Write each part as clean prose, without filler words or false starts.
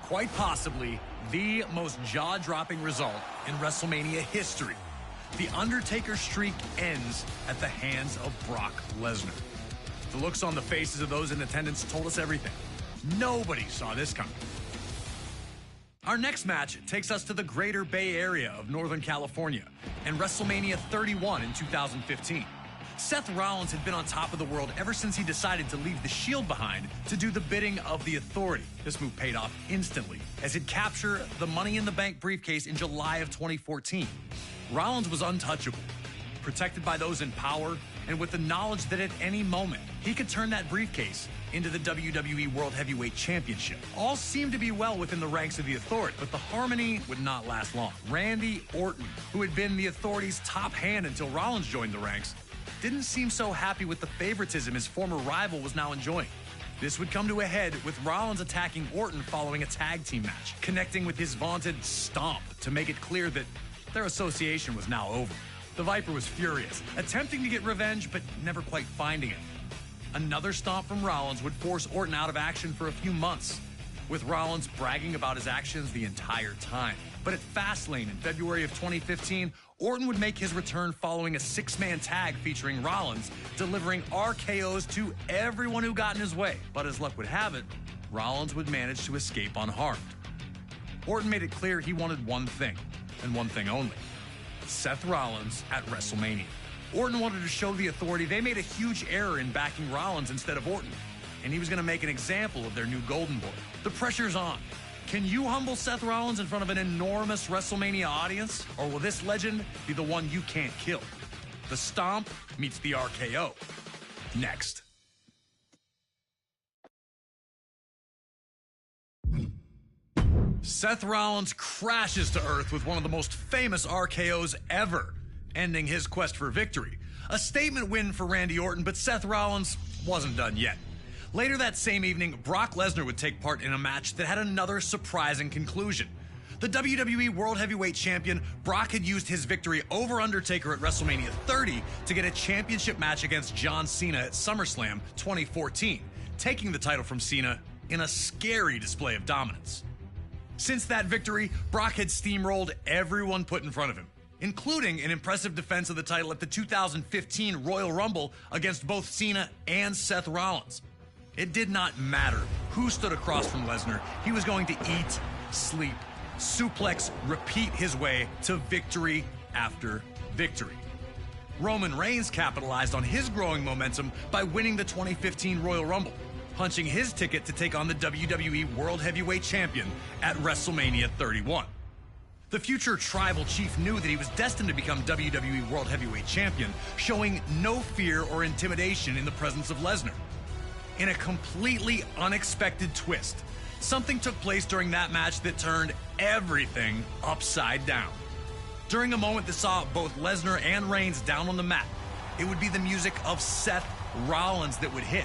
quite possibly the most jaw-dropping result in WrestleMania history. The Undertaker streak ends at the hands of Brock Lesnar. The looks on the faces of those in attendance told us everything. Nobody saw this coming. Our next match takes us to the greater Bay Area of Northern California and WrestleMania 31 in 2015. Seth Rollins had been on top of the world ever since he decided to leave the Shield behind to do the bidding of the Authority. This move paid off instantly as he'd capture the Money in the Bank briefcase in July of 2014. Rollins was untouchable, protected by those in power, and with the knowledge that at any moment he could turn that briefcase into the WWE World Heavyweight Championship. All seemed to be well within the ranks of the Authority, but the harmony would not last long. Randy Orton, who had been the Authority's top hand until Rollins joined the ranks, didn't seem so happy with the favoritism his former rival was now enjoying. This would come to a head with Rollins attacking Orton following a tag team match, connecting with his vaunted stomp to make it clear that their association was now over. The Viper was furious, attempting to get revenge, but never quite finding it. Another stomp from Rollins would force Orton out of action for a few months, with Rollins bragging about his actions the entire time. But at Fastlane in February of 2015, Orton would make his return following a six-man tag featuring Rollins, delivering RKOs to everyone who got in his way. But as luck would have it, Rollins would manage to escape unharmed. Orton made it clear he wanted one thing, and one thing only: Seth Rollins at WrestleMania. Orton wanted to show the Authority they made a huge error in backing Rollins instead of Orton, and he was going to make an example of their new Golden Boy. The pressure's on. Can you humble Seth Rollins in front of an enormous WrestleMania audience, or will this legend be the one you can't kill? The Stomp meets the RKO. Next. Seth Rollins crashes to earth with one of the most famous RKOs ever, ending his quest for victory. A statement win for Randy Orton, but Seth Rollins wasn't done yet. Later that same evening, Brock Lesnar would take part in a match that had another surprising conclusion. The WWE World Heavyweight Champion, Brock had used his victory over Undertaker at WrestleMania 30 to get a championship match against John Cena at SummerSlam 2014, taking the title from Cena in a scary display of dominance. Since that victory, Brock had steamrolled everyone put in front of him, including an impressive defense of the title at the 2015 Royal Rumble against both Cena and Seth Rollins. It did not matter who stood across from Lesnar. He was going to eat, sleep, suplex, repeat his way to victory after victory. Roman Reigns capitalized on his growing momentum by winning the 2015 Royal Rumble, punching his ticket to take on the WWE World Heavyweight Champion at WrestleMania 31. The future tribal chief knew that he was destined to become WWE World Heavyweight Champion, showing no fear or intimidation in the presence of Lesnar. In a completely unexpected twist, something took place during that match that turned everything upside down. During a moment that saw both Lesnar and Reigns down on the mat, it would be the music of Seth Rollins that would hit,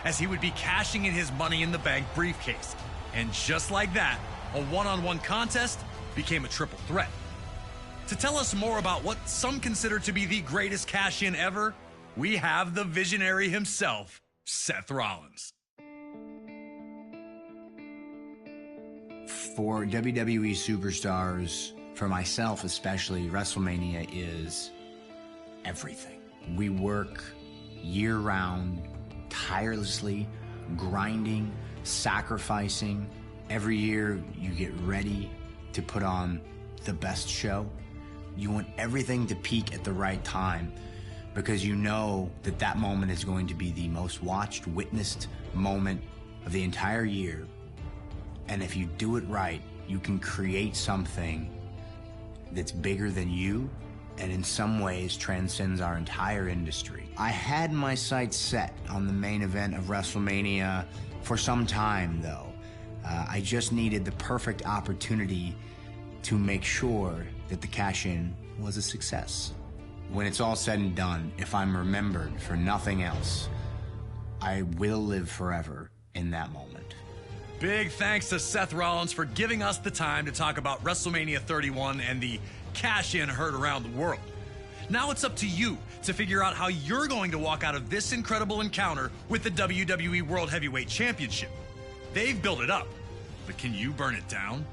as he would be cashing in his Money in the Bank briefcase. And just like that, a one-on-one contest became a triple threat. To tell us more about what some consider to be the greatest cash-in ever, we have the visionary himself, Seth Rollins. For WWE superstars, for myself especially, WrestleMania is everything. We work year-round, tirelessly, grinding, sacrificing. Every year you get ready to put on the best show. You want everything to peak at the right time because you know that that moment is going to be the most watched, witnessed moment of the entire year. And if you do it right, you can create something that's bigger than you and in some ways transcends our entire industry. I had my sights set on the main event of WrestleMania for some time, though. I just needed the perfect opportunity to make sure that the cash-in was a success. When it's all said and done, if I'm remembered for nothing else, I will live forever in that moment. Big thanks to Seth Rollins for giving us the time to talk about WrestleMania 31 and the cash-in heard around the world. Now it's up to you to figure out how you're going to walk out of this incredible encounter with the WWE World Heavyweight Championship. They've built it up, But can you burn it down?